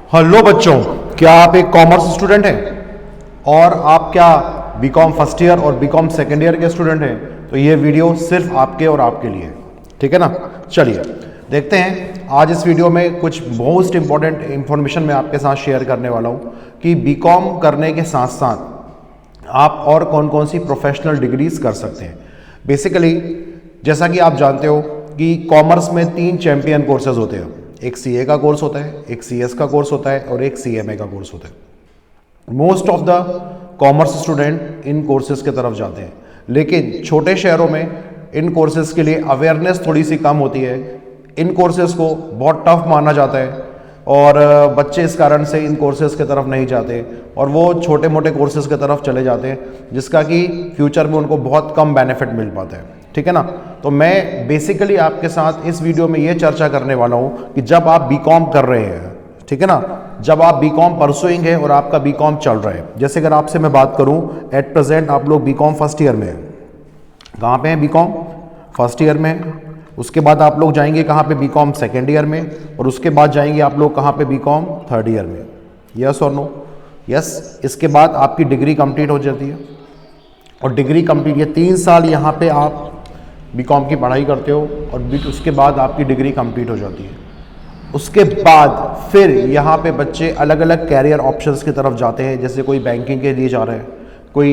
Hello बच्चों, क्या आप एक कॉमर्स स्टूडेंट हैं और आप क्या बीकॉम फर्स्ट ईयर और बीकॉम सेकेंड ईयर के स्टूडेंट हैं? तो ये वीडियो सिर्फ आपके और आपके लिए, ठीक है ना। चलिए देखते हैं आज इस वीडियो में कुछ मोस्ट इंपॉर्टेंट इंफॉर्मेशन मैं आपके साथ शेयर करने वाला हूँ कि बीकॉम करने के साथ साथ आप और कौन कौन सी प्रोफेशनल डिग्रीज कर सकते हैं। बेसिकली जैसा कि आप जानते हो कि कॉमर्स में 3 चैंपियन कोर्सेज होते हैं। एक सीए का कोर्स होता है, एक सीएस का कोर्स होता है और एक सीएमए का कोर्स होता है। Most of the commerce student in courses की तरफ जाते हैं, लेकिन छोटे शहरों में इन कोर्सेज के लिए अवेयरनेस थोड़ी सी कम होती है। इन कोर्सेज को बहुत टफ माना जाता है और बच्चे इस कारण से इन कोर्सेज की तरफ नहीं जाते और वो छोटे मोटे कोर्सेज की तरफ चले जाते हैं, जिसका कि फ्यूचर में उनको बहुत कम बेनिफिट मिल पाता है, ठीक है ना। तो मैं बेसिकली आपके साथ इस वीडियो में ये चर्चा करने वाला हूँ कि जब आप बीकॉम कर रहे हैं, ठीक है ना, जब आप बीकॉम परसुइंग है और आपका बीकॉम चल रहा है। जैसे अगर आपसे मैं बात करूँ, एट प्रेजेंट आप लोग बीकॉम फर्स्ट ईयर में हैं। कहाँ पे हैं? बीकॉम फर्स्ट ईयर में। उसके बाद आप लोग जाएंगे कहाँ पे? बीकॉम सेकेंड ईयर में। और उसके बाद जाएंगे आप लोग कहाँ पे? बीकॉम थर्ड ईयर में। यस और नो? यस। इसके बाद आपकी डिग्री कंप्लीट हो जाती है और डिग्री कंप्लीट, ये 3 साल यहाँ पे आप बीकॉम की पढ़ाई करते हो और उसके बाद आपकी डिग्री कंप्लीट हो जाती है। उसके बाद फिर यहाँ पे बच्चे अलग अलग कैरियर ऑप्शंस की तरफ जाते हैं। जैसे कोई बैंकिंग के लिए जा रहा है, कोई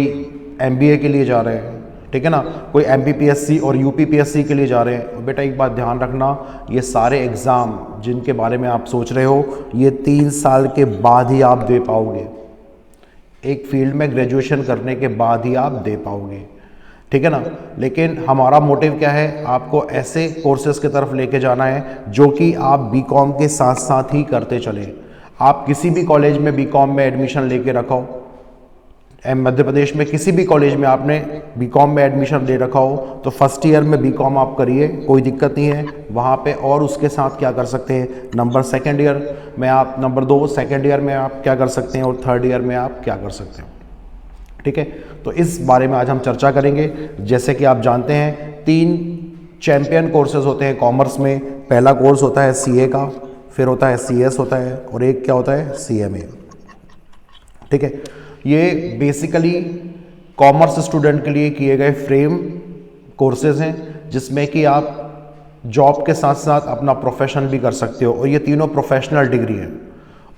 एमबीए के लिए जा रहे हैं, ठीक है ना, कोई एमपीपीएससी और यूपीपीएससी के लिए जा रहे हैं। और बेटा एक बात ध्यान रखना, ये सारे एग्ज़ाम जिनके बारे में आप सोच रहे हो, ये 3 साल के बाद ही आप दे पाओगे। एक फील्ड में ग्रेजुएशन करने के बाद ही आप दे पाओगे, ठीक है ना। लेकिन हमारा मोटिव क्या है? आपको ऐसे कोर्सेज की तरफ लेके जाना है जो कि आप बीकॉम के साथ साथ ही करते चलें। आप किसी भी कॉलेज में बीकॉम में एडमिशन लेके रखो, मध्य प्रदेश में किसी भी कॉलेज में आपने बीकॉम में एडमिशन ले रखा हो, तो फर्स्ट ईयर में बीकॉम आप करिए, कोई दिक्कत नहीं है वहाँ पे। और उसके साथ क्या कर सकते हैं? नंबर 2nd ईयर में आप, नंबर 2 2nd ईयर में आप क्या कर सकते हैं और 3rd ईयर में आप क्या कर सकते हैं, ठीक है। तो इस बारे में आज हम चर्चा करेंगे। जैसे कि आप जानते हैं 3 चैंपियन कोर्सेज होते हैं कॉमर्स में। पहला कोर्स होता है सीए का, फिर होता है सीएस होता है और एक क्या होता है? सीएमए, ठीक है। ये बेसिकली कॉमर्स स्टूडेंट के लिए किए गए फ्रेम कोर्सेज हैं, जिसमें कि आप जॉब के साथ साथ अपना प्रोफेशन भी कर सकते हो। और ये तीनों प्रोफेशनल डिग्री हैं।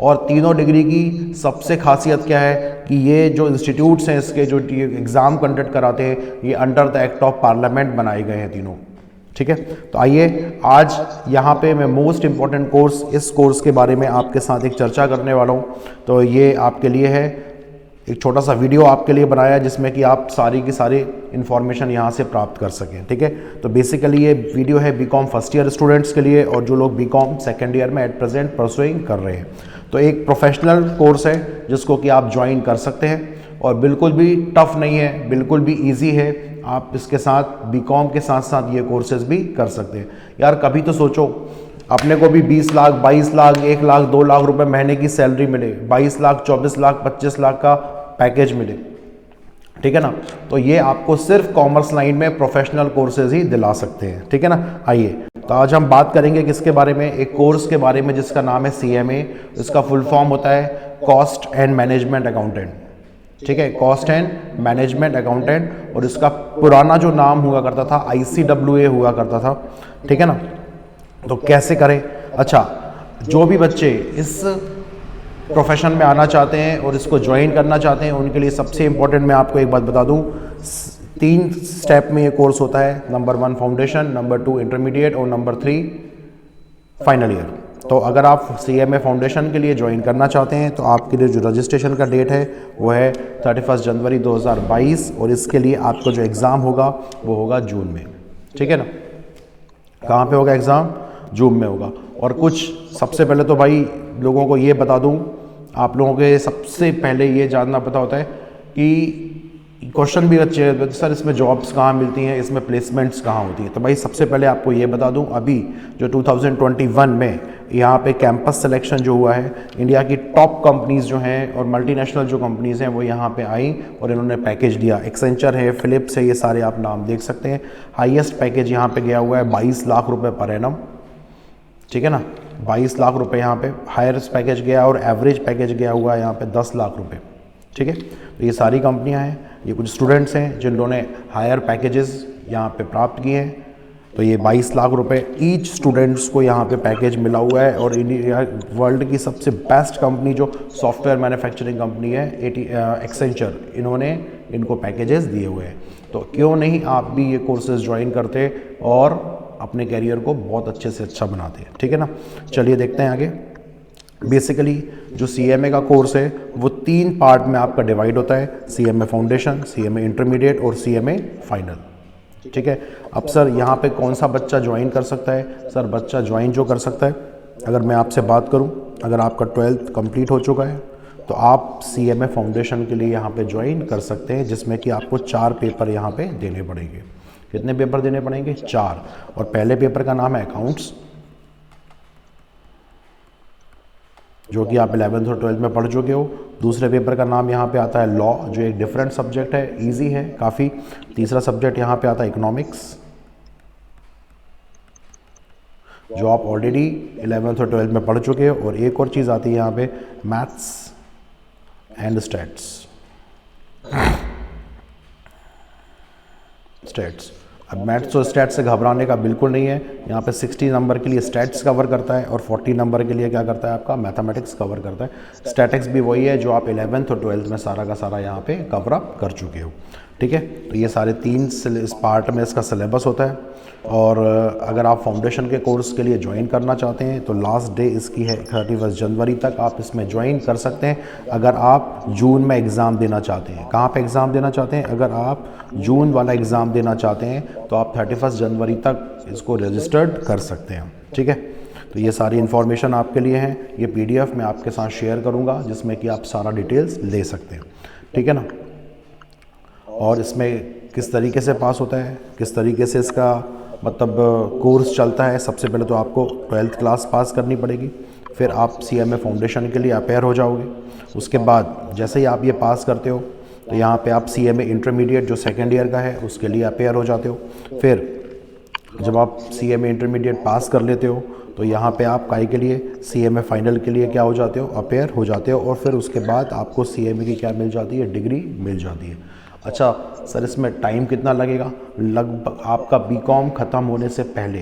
और तीनों डिग्री की सबसे खासियत क्या है कि ये जो इंस्टीट्यूट्स हैं, इसके जो एग्ज़ाम कंडक्ट कराते हैं, ये under the act of parliament बनाए गए हैं तीनों, ठीक है। तो आइए आज यहाँ पे मैं मोस्ट इम्पॉर्टेंट कोर्स, इस कोर्स के बारे में आपके साथ एक चर्चा करने वाला हूँ। तो ये आपके लिए है, एक छोटा सा वीडियो आपके लिए बनाया है जिसमें कि आप सारी की सारी इन्फॉर्मेशन यहाँ से प्राप्त कर सकें, ठीक है। तो बेसिकली ये वीडियो है बीकॉम फर्स्ट ईयर स्टूडेंट्स के लिए और जो लोग बीकॉम सेकेंड ईयर में एट प्रेजेंट परसुइंग कर रहे हैं। तो एक प्रोफेशनल कोर्स है जिसको कि आप ज्वाइन कर सकते हैं और बिल्कुल भी टफ नहीं है, बिल्कुल भी ईजी है। आप इसके साथ बीकॉम के साथ साथ ये कोर्सेज भी कर सकते हैं। यार कभी तो सोचो, अपने को भी 20 लाख, 22 लाख, 1 लाख, 2 लाख रुपए महीने की सैलरी मिले, 22 लाख, 24 लाख, 25 लाख का पैकेज मिले, ठीक है ना। तो ये आपको सिर्फ कॉमर्स लाइन में प्रोफेशनल कोर्सेज ही दिला सकते हैं, ठीक है ना। आइए तो आज हम बात करेंगे किसके बारे में? एक कोर्स के बारे में जिसका नाम है सीएमए। इसका फुल फॉर्म होता है कॉस्ट एंड मैनेजमेंट अकाउंटेंट, ठीक है, कॉस्ट एंड मैनेजमेंट अकाउंटेंट। और इसका पुराना जो नाम हुआ करता था ICWA हुआ करता था, ठीक है ना। तो कैसे करें? अच्छा, जो भी बच्चे इस प्रोफेशन में आना चाहते हैं और इसको ज्वाइन करना चाहते हैं, उनके लिए सबसे इंपॉर्टेंट मैं आपको एक बात बता दूं, 3 स्टेप में ये कोर्स होता है। नंबर 1 फाउंडेशन, नंबर 2 इंटरमीडिएट और नंबर 3 फाइनल ईयर। तो अगर आप सीएमए फाउंडेशन के लिए ज्वाइन करना चाहते हैं तो आपके लिए जो रजिस्ट्रेशन का डेट है वो है 31 जनवरी 2022 और इसके लिए आपका जो एग्ज़ाम होगा वो होगा जून में, ठीक है ना। कहाँ पे होगा एग्ज़ाम? जून में होगा। और कुछ सबसे पहले तो भाई लोगों को ये बता दूं, आप लोगों के सबसे पहले ये जानना पता होता है कि क्वेश्चन भी अच्छे हैं सर, इसमें जॉब्स कहाँ मिलती हैं, इसमें प्लेसमेंट्स कहाँ होती हैं। तो भाई सबसे पहले आपको ये बता दूं, अभी जो 2021 में यहाँ पे कैंपस सिलेक्शन जो हुआ है, इंडिया की टॉप कंपनीज़ जो हैं और मल्टीनेशनल जो कंपनीज़ हैं वो यहाँ पे आई और इन्होंने पैकेज दिया। एक्सेंचर है, फिलिप्स है, ये सारे आप नाम देख सकते हैं। हाईएस्ट पैकेज यहाँ पे गया हुआ है 22 लाख रुपए पर एनम, ठीक है ना। 22 लाख रुपए यहाँ पे हायर पैकेज गया और एवरेज पैकेज गया हुआ है यहाँ पे 10 लाख रुपए। ठीक है, तो ये सारी कंपनियाँ हैं, ये कुछ स्टूडेंट्स हैं जिन्होंने हायर पैकेजेस यहाँ पे प्राप्त किए हैं। तो ये 22 लाख रुपए ईच स्टूडेंट्स को यहाँ पे पैकेज मिला हुआ है। और इंडिया वर्ल्ड की सबसे बेस्ट कंपनी जो सॉफ्टवेयर मैन्युफैक्चरिंग कंपनी है एक्सेंचर, इन्होंने इनको पैकेजेस दिए हुए हैं। तो क्यों नहीं आप भी ये कोर्सेज ज्वाइन करते और अपने कैरियर को बहुत अच्छे से अच्छा बनाते हैं। ठीक है ना, चलिए देखते हैं आगे। बेसिकली जो CMA का कोर्स है वो 3 पार्ट में आपका डिवाइड होता है, CMA फाउंडेशन, CMA इंटरमीडिएट और CMA फाइनल। ठीक है, अब सर यहाँ पे कौन सा बच्चा ज्वाइन कर सकता है? सर बच्चा ज्वाइन जो कर सकता है, अगर मैं आपसे बात करूँ, अगर आपका 12th कंप्लीट हो चुका है तो आप CMA फाउंडेशन के लिए यहाँ पे ज्वाइन कर सकते हैं, जिसमें कि आपको 4 पेपर यहाँ पे देने पड़ेंगे। कितने पेपर देने पड़ेंगे? 4। और पहले पेपर का नाम है अकाउंट्स, जो कि आप 11th और 12th में पढ़ चुके हो। दूसरे पेपर का नाम यहाँ पे आता है लॉ, जो एक डिफरेंट सब्जेक्ट है, इजी है काफ़ी। तीसरा सब्जेक्ट यहाँ पे आता है इकोनॉमिक्स, जो आप ऑलरेडी 11th और 12th में पढ़ चुके हो। और एक और चीज़ आती है यहाँ पे मैथ्स एंड स्टैट्स। अब मैथ्स और स्टैट्स से घबराने का बिल्कुल नहीं है। यहाँ पे 60 नंबर के लिए स्टैट्स कवर करता है और 40 नंबर के लिए क्या करता है आपका मैथमेटिक्स कवर करता है। स्टैटिक्स भी वही है जो आप 11th और 12th में सारा का सारा यहाँ पे कवर अप कर चुके हो। ठीक है, तो ये सारे 3 इस पार्ट में इसका सिलेबस होता है। और अगर आप फाउंडेशन के कोर्स के लिए ज्वाइन करना चाहते हैं तो लास्ट डे इसकी है 31 जनवरी तक आप इसमें ज्वाइन कर सकते हैं। अगर आप जून में एग्ज़ाम देना चाहते हैं, कहाँ पे एग्ज़ाम देना चाहते हैं? अगर आप जून वाला एग्ज़ाम देना चाहते हैं तो आप 31 जनवरी तक इसको रजिस्टर्ड कर सकते हैं। ठीक है, तो ये सारी इन्फॉर्मेशन आपके लिए है। ये PDF मैं आपके साथ शेयर करूँगा, जिसमें कि आप सारा डिटेल्स ले सकते हैं। ठीक है ना, और इसमें किस तरीके से पास होता है, किस तरीके से इसका मतलब कोर्स चलता है। सबसे पहले तो आपको 12th क्लास पास करनी पड़ेगी, फिर आप CMA फाउंडेशन के लिए अपेयर हो जाओगे। उसके बाद जैसे ही आप ये पास करते हो तो यहाँ पे आप CMA इंटरमीडिएट जो सेकेंड ईयर का है उसके लिए अपेयर हो जाते हो। फिर जब आप CMA इंटरमीडिएट पास कर लेते हो तो यहाँ पे आप काई के लिए CMA फाइनल के लिए क्या हो जाते हो? अपेयर हो जाते हो। और फिर उसके बाद आपको CMA की क्या मिल जाती है? डिग्री मिल जाती है। अच्छा सर, इसमें टाइम कितना लगेगा? लगभग आपका BCom ख़त्म होने से पहले,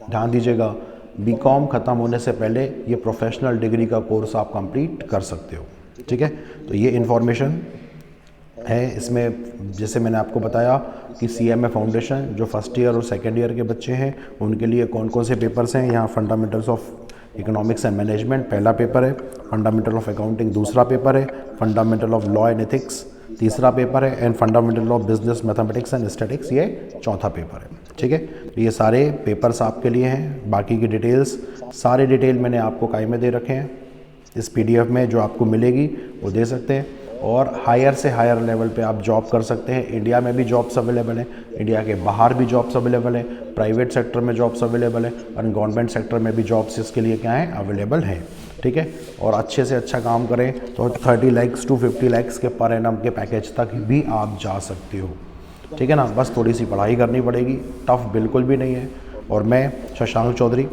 ध्यान दीजिएगा, BCom ख़त्म होने से पहले ये प्रोफेशनल डिग्री का कोर्स आप कंप्लीट कर सकते हो। ठीक है, तो ये इन्फॉर्मेशन है इसमें। जैसे मैंने आपको बताया कि CMA फाउंडेशन जो फर्स्ट ईयर और सेकेंड ईयर के बच्चे हैं उनके लिए कौन कौन से पेपर्स हैं। यहाँ fundamentals of economics and management पहला पेपर है, फंडामेंटल ऑफ अकाउंटिंग दूसरा पेपर है, fundamental of law and ethics तीसरा पेपर है, and fundamental of business mathematics and statics ये चौथा पेपर है। ठीक है, तो ये सारे पेपर्स आपके लिए हैं। बाकी की डिटेल्स, सारे डिटेल मैंने आपको काई में दे रखे हैं इस PDF में, जो आपको मिलेगी वो दे सकते हैं। और हायर से हायर लेवल पे आप जॉब कर सकते हैं। इंडिया में भी जॉब्स अवेलेबल हैं, इंडिया के बाहर भी जॉब्स अवेलेबल हैं, प्राइवेट सेक्टर में जॉब्स अवेलेबल है और गवर्नमेंट सेक्टर में भी जॉब्स इसके लिए क्या है? अवेलेबल हैं। ठीक है, और अच्छे से अच्छा काम करें तो 30 lakhs to 50 lakhs के पर एनम के पैकेज तक भी आप जा सकते हो। ठीक है ना, बस थोड़ी सी पढ़ाई करनी पड़ेगी, टफ बिल्कुल भी नहीं है। और मैं Shashank Chaudhary,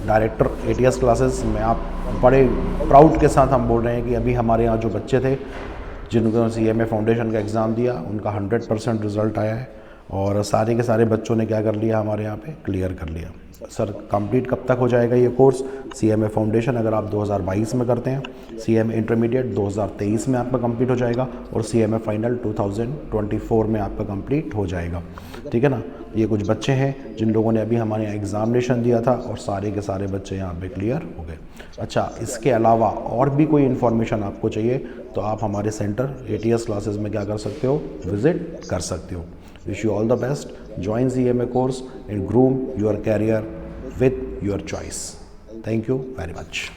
director ATS classes में, आप बड़े प्राउड के साथ हम बोल रहे हैं कि अभी हमारे यहाँ जो बच्चे थे जिन्होंने CMA फाउंडेशन का एग्ज़ाम दिया उनका 100% रिज़ल्ट आया है और सारे के सारे बच्चों ने क्या कर लिया? हमारे यहाँ पे क्लियर कर लिया। सर कंप्लीट कब तक हो जाएगा ये कोर्स? CMA फाउंडेशन अगर आप 2022 में करते हैं, CMA इंटरमीडिएट 2023 में आपका कंप्लीट हो जाएगा और CMA फाइनल 2024 में आपका कंप्लीट हो जाएगा। ठीक है ना, ये कुछ बच्चे हैं जिन लोगों ने अभी हमारे यहाँ एग्ज़ामिनेशन दिया था और सारे के सारे बच्चे यहाँ पे क्लियर हो गए। अच्छा, इसके अलावा और भी कोई इन्फॉर्मेशन आपको चाहिए तो आप हमारे सेंटर ATS क्लासेस में क्या कर सकते हो? विजिट कर सकते हो। Wish you all the best. Join CMA course and groom your career with your choice. Thank you very much.